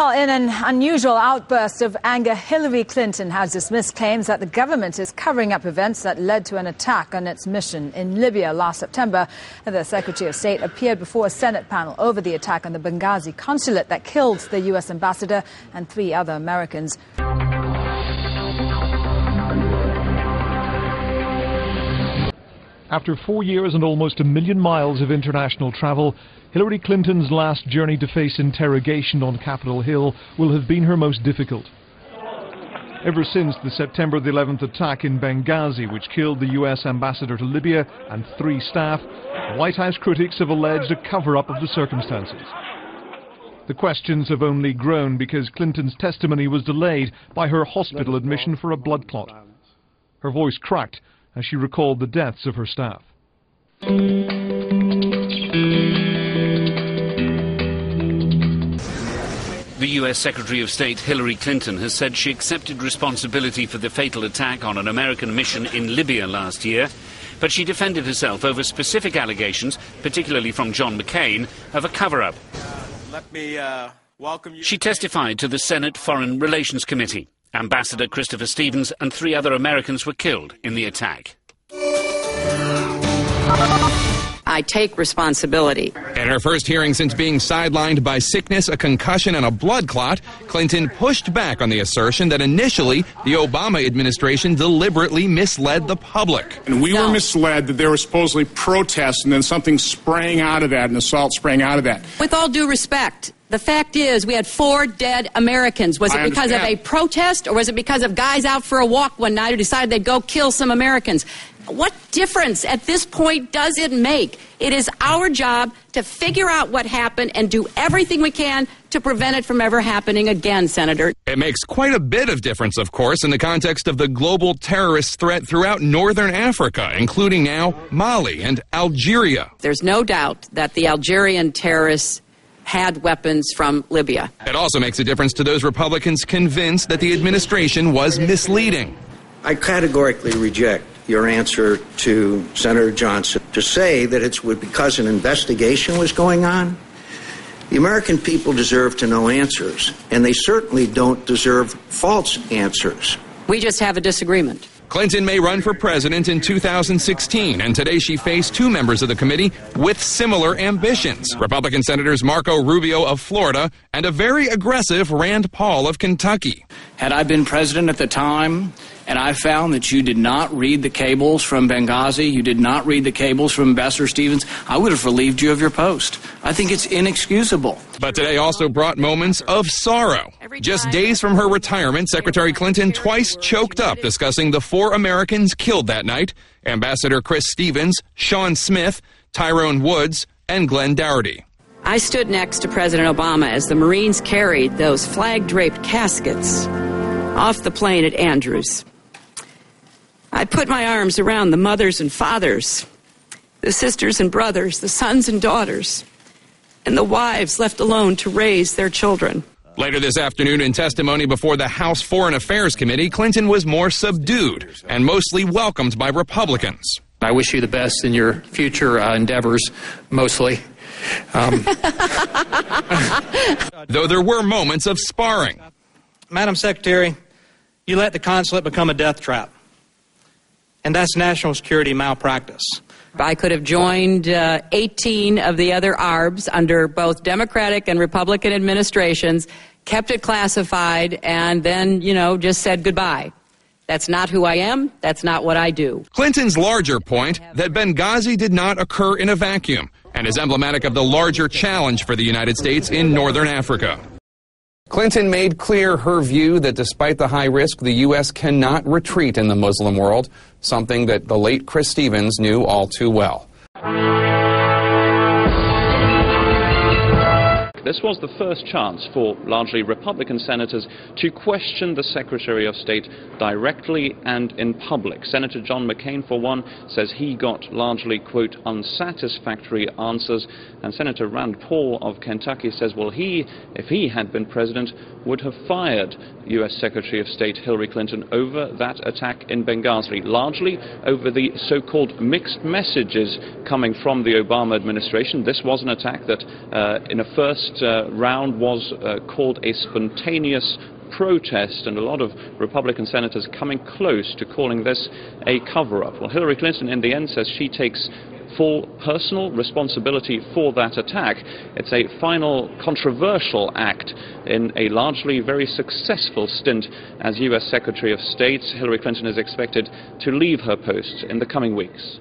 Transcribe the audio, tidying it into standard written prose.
Well, in an unusual outburst of anger, Hillary Clinton has dismissed claims that the government is covering up events that led to an attack on its mission in Libya last September. The Secretary of State appeared before a Senate panel over the attack on the Benghazi consulate that killed the U.S. ambassador and 3 other Americans. After 4 years and almost 1 million miles of international travel, Hillary Clinton's last journey to face interrogation on Capitol Hill will have been her most difficult. Ever since the September the 11th attack in Benghazi, which killed the US ambassador to Libya and 3 staff, White House critics have alleged a cover-up of the circumstances. The questions have only grown because Clinton's testimony was delayed by her hospital admission for a blood clot. Her voice cracked as she recalled the deaths of her staff. The U.S. Secretary of State Hillary Clinton has said she accepted responsibility for the fatal attack on an American mission in Libya last year, but she defended herself over specific allegations, particularly from John McCain, of a cover-up. Let me welcome you. She testified to the Senate Foreign Relations Committee. Ambassador Christopher Stevens and 3 other Americans were killed in the attack. I take responsibility. In her first hearing since being sidelined by sickness, a concussion, and a blood clot, Clinton pushed back on the assertion that initially the Obama administration deliberately misled the public. And we were misled that there were supposedly protests and then something sprang out of that, an assault sprang out of that. With all due respect, the fact is we had 4 dead Americans. Was it because of a protest, or was it because of guys out for a walk one night who decided they'd go kill some Americans? What difference at this point does it make? It is our job to figure out what happened and do everything we can to prevent it from ever happening again, Senator. It makes quite a bit of difference, of course, in the context of the global terrorist threat throughout northern Africa, including now Mali and Algeria. There's no doubt that the Algerian terrorists had weapons from Libya. It also makes a difference to those Republicans convinced that the administration was misleading. I categorically reject your answer to Senator Johnson to say that it's because an investigation was going on. The American people deserve to know answers, and they certainly don't deserve false answers. We just have a disagreement. Clinton may run for president in 2016, and today she faced 2 members of the committee with similar ambitions. Republican Senators Marco Rubio of Florida and a very aggressive Rand Paul of Kentucky. Had I been president at the time, and I found that you did not read the cables from Benghazi, you did not read the cables from Ambassador Stevens, I would have relieved you of your post. I think it's inexcusable. But today also brought moments of sorrow. Just days from her retirement, Secretary Clinton twice choked up discussing the 4 Americans killed that night: Ambassador Chris Stevens, Sean Smith, Tyrone Woods, and Glenn Dougherty. I stood next to President Obama as the Marines carried those flag-draped caskets off the plane at Andrews. I put my arms around the mothers and fathers, the sisters and brothers, the sons and daughters, and the wives left alone to raise their children. Later this afternoon, in testimony before the House Foreign Affairs Committee, Clinton was more subdued and mostly welcomed by Republicans. I wish you the best in your future endeavors, mostly. Though there were moments of sparring. Madam Secretary, you let the consulate become a death trap. And that's national security malpractice. I could have joined 18 of the other ARBs under both Democratic and Republican administrations, kept it classified, and then, just said goodbye. That's not who I am. That's not what I do. Clinton's larger point, that Benghazi did not occur in a vacuum, and is emblematic of the larger challenge for the United States in northern Africa. Clinton made clear her view that despite the high risk, the U.S. cannot retreat in the Muslim world, something that the late Chris Stevens knew all too well. This was the first chance for largely Republican senators to question the Secretary of State directly and in public. Senator John McCain, for one, says he got largely, quote, unsatisfactory answers. And Senator Rand Paul of Kentucky says, well, if he had been president, would have fired U.S. Secretary of State Hillary Clinton over that attack in Benghazi, largely over the so-called mixed messages coming from the Obama administration. This was an attack that, in a first first round was called a spontaneous protest, and a lot of Republican senators coming close to calling this a cover-up. Well, Hillary Clinton in the end says she takes full personal responsibility for that attack. It's a final controversial act in a largely very successful stint as U.S. Secretary of State. Hillary Clinton is expected to leave her post in the coming weeks.